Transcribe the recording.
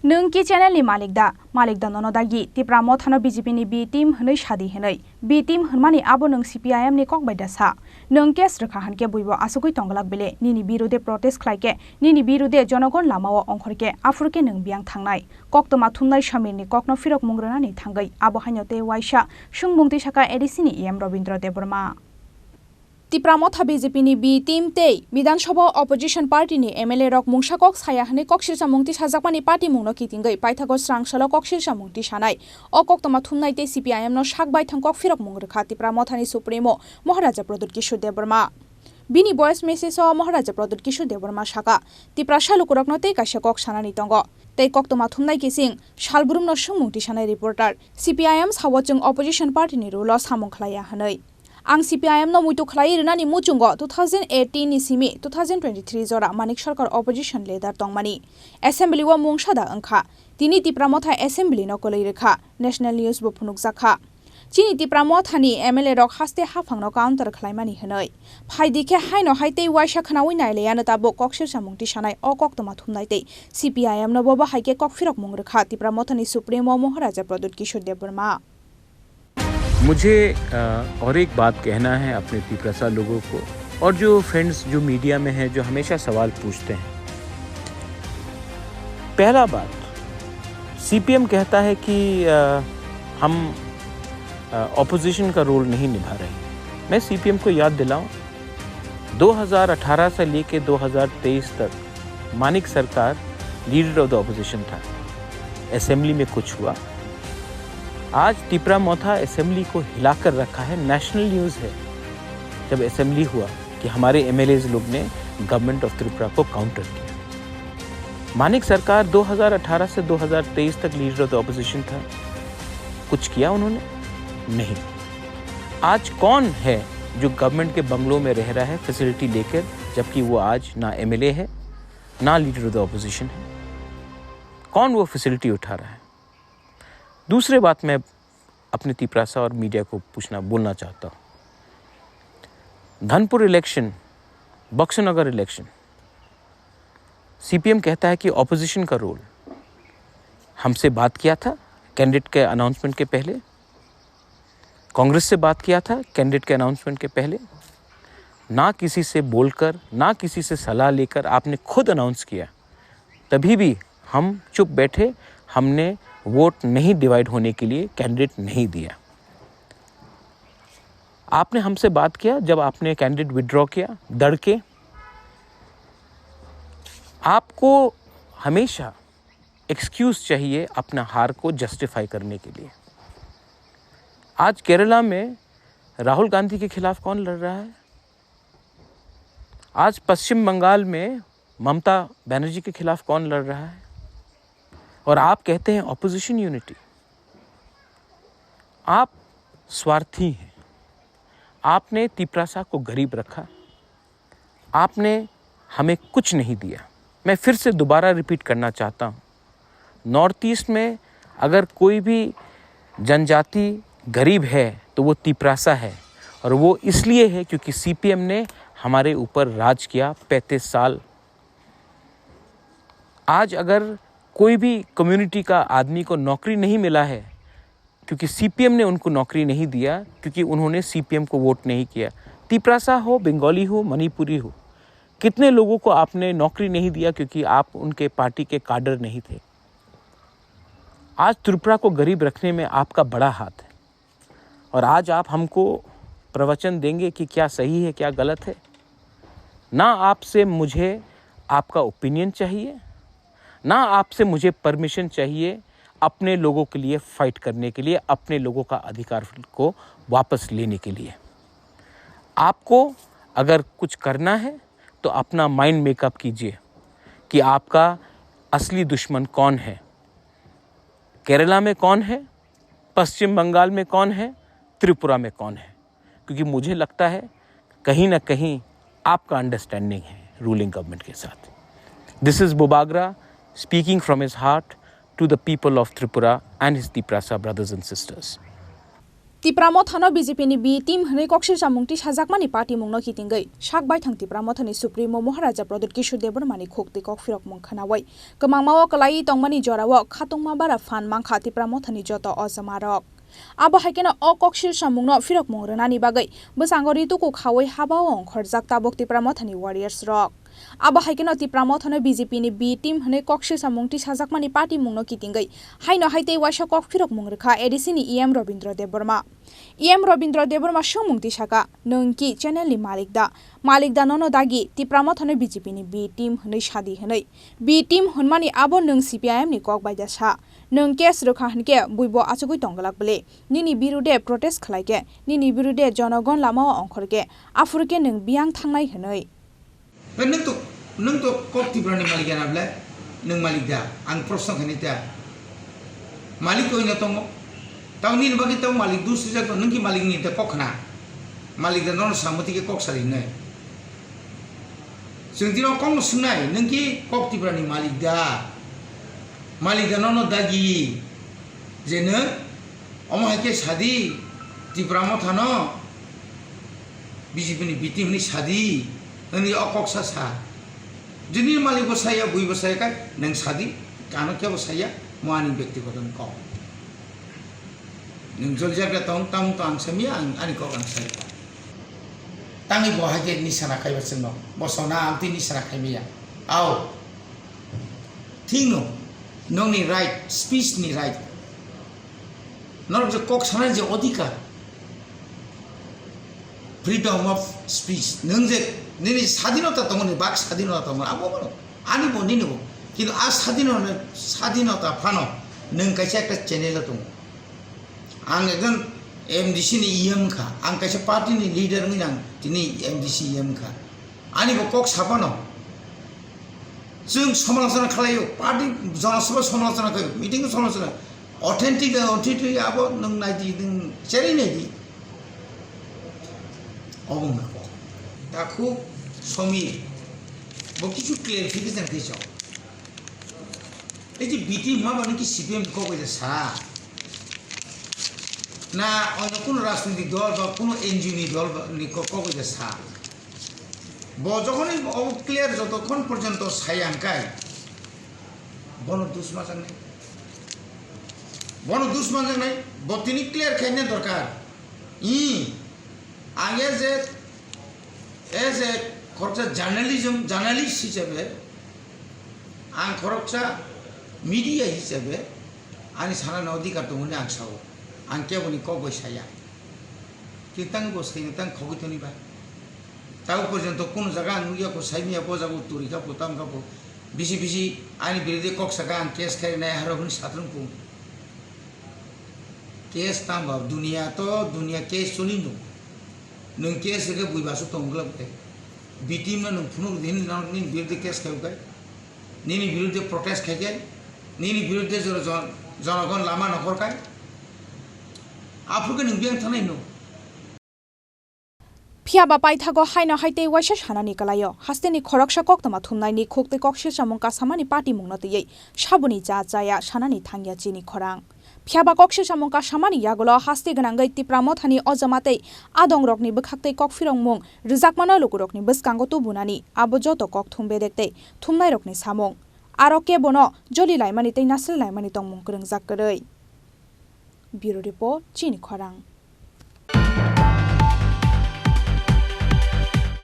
नों की चैनल नि मालिक दा ननदागी तिप्रा मथानो बीजेपी नि बी टीम हनै सादी हनै बी टीम हनमानि आबो नों सीपीआईएम नि कक बायदा सा नों केस रखा हनके बुइबो आसुगै तंगलाक बेले निनि बिरुदे प्रोटेस्ट खलाइके निनि बिरुदे जनगण लामाओ अंखरके आफुरके नों बियां थांनाय कक्तमा थुमनाय समिरनि ककनो फिरक मुंग्रनानि थांगै आबो हाइनते वाइसा सुंबुंति साका एडिसिनि एम रविन्द्र देबबर्मा तिप्रामथा बीजेपी नि बी टीम ते विधानसभा अपोजिशन पार्टी नि एमएलए रक मुंसाकक साया हने कक्सिरसा मुंगति साजाकमानि पार्टी मुंनो कितिंगै पाइथागो स्रांसल कक्सिरसा मुंगति सानाय अकक्तमा थुमनाय ते सीपीआईएम नो साकबाय थांकक फिरक मुंग्रखा तिप्रामथानि सुप्रीमो महाराजा प्रदुत किशोर देबबर्मा बिनि वॉइस मेसेज महाराजा प्रदुत किशोर देबबर्मा साका तिप्रा सालुकुरक नते काश्य कक सानानि तंग तै कक्तमा थुमनाय किसिं सालबुरुम न सुंमुंगति सानाय रिपोर्टर सीपीआईएम सावचों अपोजिशन पार्टी नि रुल सामुं खलाया हनै आं सीपीआईएम नो मुइतो खलाई रनानि मुचुंग 2018 नि सिमी 2023 जरा मानिक सरकार अपोजिशन लीडर तंगमानि असेंबली व मुंगसादा अंखा तिनि तिप्रामथा असेंबली न कोलै रेखा नेशनल न्यूज बो फुनुक जाखा चिनि तिप्रामथानि एमएलए रक हास्ते हाफांनो काउंटर खलाइमानि हनै फाइदिखे हाइनो हाइते वाइसा खनावै नाइलेयानो ताबो कक्सिरसा मुंगति सानाय अकक्तमा थुमनायते सीपीआईएम न बबा हाइके ककफिरक मुंग्रखा तिप्रामथानि सुप्रीमो महाराजा प्रदुत किशोर देबबर्मा मुझे और एक बात कहना है अपने तिप्रासा लोगों को और जो फ्रेंड्स जो मीडिया में हैं जो हमेशा सवाल पूछते हैं। पहला बात, सीपीएम कहता है कि हम ऑपोजिशन का रोल नहीं निभा रहे। मैं सीपीएम को याद दिलाऊं, 2018 से लेके 2023 तक मानिक सरकार लीडर ऑफ द ऑपोजिशन था। असेंबली में कुछ हुआ, आज तिप्रामथा असेंबली को हिलाकर रखा है। नेशनल न्यूज़ है जब असेंबली हुआ कि हमारे एमएलएज लोग ने गवर्नमेंट ऑफ त्रिपुरा को काउंटर किया। मानिक सरकार 2018 से 2023 तक लीडर ऑफ द ऑपोजिशन था, कुछ किया उन्होंने? नहीं। आज कौन है जो गवर्नमेंट के बंगलों में रह रहा है फैसिलिटी लेकर, जबकि वो आज ना एमएलए है ना लीडर ऑफ द ऑपोजिशन है? कौन वो फैसिलिटी उठा रहा है? दूसरी बात मैं अपने तिप्रासा और मीडिया को बोलना चाहता हूँ। धनपुर इलेक्शन, बक्सनगर इलेक्शन, सीपीएम कहता है कि ऑपोजिशन का रोल। हमसे बात किया था कैंडिडेट के अनाउंसमेंट के पहले, कांग्रेस से बात किया था कैंडिडेट के अनाउंसमेंट के पहले, ना किसी से बोलकर ना किसी से सलाह लेकर आपने खुद अनाउंस किया, तभी भी हम चुप बैठे। हमने वोट नहीं डिवाइड होने के लिए कैंडिडेट नहीं दिया। आपने हमसे बात किया जब आपने कैंडिडेट विड्रॉ किया डर के। आपको हमेशा एक्सक्यूज चाहिए अपना हार को जस्टिफाई करने के लिए। आज केरला में राहुल गांधी के खिलाफ कौन लड़ रहा है? आज पश्चिम बंगाल में ममता बनर्जी के खिलाफ कौन लड़ रहा है? और आप कहते हैं ऑपोजिशन यूनिटी। आप स्वार्थी हैं। आपने तिप्रासा को गरीब रखा, आपने हमें कुछ नहीं दिया। मैं फिर से दोबारा रिपीट करना चाहता हूँ, नॉर्थ ईस्ट में अगर कोई भी जनजाति गरीब है तो वो तिप्रासा है, और वो इसलिए है क्योंकि सीपीएम ने हमारे ऊपर राज किया 35 साल। आज अगर कोई भी कम्युनिटी का आदमी को नौकरी नहीं मिला है क्योंकि सीपीएम ने उनको नौकरी नहीं दिया, क्योंकि उन्होंने सीपीएम को वोट नहीं किया। तिप्रासा हो, बंगाली हो, मणिपुरी हो, कितने लोगों को आपने नौकरी नहीं दिया क्योंकि आप उनके पार्टी के काडर नहीं थे। आज त्रिपुरा को गरीब रखने में आपका बड़ा हाथ है, और आज आप हमको प्रवचन देंगे कि क्या सही है क्या गलत है। ना आपसे मुझे आपका ओपिनियन चाहिए, ना आपसे मुझे परमिशन चाहिए अपने लोगों के लिए फाइट करने के लिए, अपने लोगों का अधिकार को वापस लेने के लिए। आपको अगर कुछ करना है तो अपना माइंड मेकअप कीजिए कि आपका असली दुश्मन कौन है। केरला में कौन है, पश्चिम बंगाल में कौन है, त्रिपुरा में कौन है? क्योंकि मुझे लगता है कहीं ना कहीं आपका अंडरस्टैंडिंग है रूलिंग गवर्नमेंट के साथ। दिस इज बोबागरा speaking from his heart to the people of Tripura and his Tiprasa brothers and sisters. तिप्रामो थानो बीजेपी नि बी टीम हनै कक्षिर सामुंगति साजाकमानि पार्टी मुंनो कितिंगै साकबाय थां तिप्रामो थानि सुप्रीमो महाराजा प्रदोत किशोर देबरमानि खोक्ति कक फिरक मुं खनावै कमांगमाओ कलाई तंगमानि जरावो खातंगमा बारा फान मांखा तिप्रामो थानि जत अजमारक आबो हाइकेनो अ कक्षिर सामुंगनो फिरक मुं रनानि बागै बसांगरि तुकु खावै हाबाओ अंखरजाक ताबक तिप्रामो थानि वारियर्स रक आबो हाइकेनो तिप्रामो थानो बीजेपी नि बी टीम हनै कक्षिर सामुंगति साजाकमानि पार्टी मुंनो कितिंगै हाइनो हाइते वाइसा कक फिरक मुं रेखा एडिसिनि एम रविन्द्र देबबर्मा एम रविन्द्र देबबर्मा सुमुंगति साका नोंकि चैनल नि मालिकदा ननो दागी तिप्रामो थानो बीजेपी नि बी टीम हनै शादी हनै बी टीम हनमानि आबो नों सीपीआईएम नि कक बायदा सा नों केस रोखा हनके बुइबो आचुगुइ तंगलाक बले निनि बिरुदे प्रोटेस्ट खलाइके निनि बिरुदे जनगण लामाओ अंखरके आफुरके नों बियां थांनाय हनै नों तो कक तिप्रानि मालिक नाब्ला नों मालिक दा आं प्रश्न खनिता मालिक कोइना तंगो तावनि बागि ताव मालिक दुसि जातो नोंकि मालिक नि त कखना मालिक दा नन सामति के कक सारि नै जों दिनो कम सुनाय नोंकि कक तिप्रानि मालिक दा नन दागि जेनो अमहाके सादी तिप्रामो थानो बीजेपी नि बिटिम नि सादी नोंनि अकक सा जुनि मालिक बसाया बुइ बसाया का नों सादी कानो के बसाया मुआनि व्यक्तिगत क नों जल जागा तंग तंग तो आं समिया आनि को आं साय तांगि बहागे निसाना खाइबा जोंनो बसना आंति निसाना खाइमिया आओ थिंनो नोंनि राइट स्पीच नि राइट नर जो कक साना जे अधिकार फ्रीडम ऑफ स्पीच नों जे निनि स्वाधीनता दङ बाक स्वाधीनता दङ आबो बनो आनि बनिनो किन्तु आ स्वाधीनता फानो नों कायसे एक चैनल दङ आं एकदम एमडीसी नि ईएम खा आं कायसे पार्टी नि लीडर नि आं दिनै एमडीसी ईएम खा आनि बो कक साबानो जों समालोचना खालायो पार्टी जनसभा समालोचना खायो मिटिं समालोचना ऑथेंटिक आबो नों नायदि नों चेरि नायदि अबंग दाखु समी बो किछु क्लियरिफिकेशन खैसो ए जे बीटी माबानो कि सीपीएम को कइजा सा ना अन्य कोनो राजनीतिक दल बा कोनो एनजिओ नि दल नि को कइजा सा बो जखनै अब क्लियर যতক্ষণ পর্যন্ত সায়াঙ্কাই বন দুশ্মন নাই বতিনি ক্লিয়ার খাইনে দরকার ই आगे जे एज ए खरचा जर्नलिस्ट हिसाबै आं खरचा मीडिया हिसाबै आंनि साना अधिकार दं होनना आं सावो आं केवलनि कक बैसाया कितां बसायनो तां खगैतनि बा ताव पर्यन्त कोनो जागा आं नुयाखौ साइमिया बजागौ तुरिका पुताम गाबो बिसि आंनि बिरुदे कक सागा आं केस खायनाय हारबनि सात्रंखौ केस ताम दुनिया केस चलिनो नों केस के बुइबासो तंगलाबते बीटीम नों फुनु दिन नि बिरुदे केस खायबाय निनि बिरुदे प्रोटेस्ट खायगे निनि बिरुदे जनगण लामा नखरखाय आफुके नों बियां थानाय नो फियाबा पाइथागो हाइनो हाइते वाइसा सानानि कलायो हास्तेनि खरकसा कक्तमा थुमनायनि खोक्ते कक्षि सामुंका सामानि पार्टी मुंनतयै साबुनि जाया सानानि थांगिया चिनि खरां फियाबा कक्षि सामुंका सामानि यागोलो हास्ते गनांगै तिप्रामो थानि अजमाते आदं रकनि बखाक्ते कक फिरं मुं रिजाकमानो लुकुरकनि बसकांगो तुबुनानि आबो जतो कक थुमबे देखते थुमनाय रकनि सामुं आरो के बनो जलि लाइमानि तै नासल लाइमानि तंमुं करंजाक करै ब्यूरो रिपोर्ट चिनि खरां।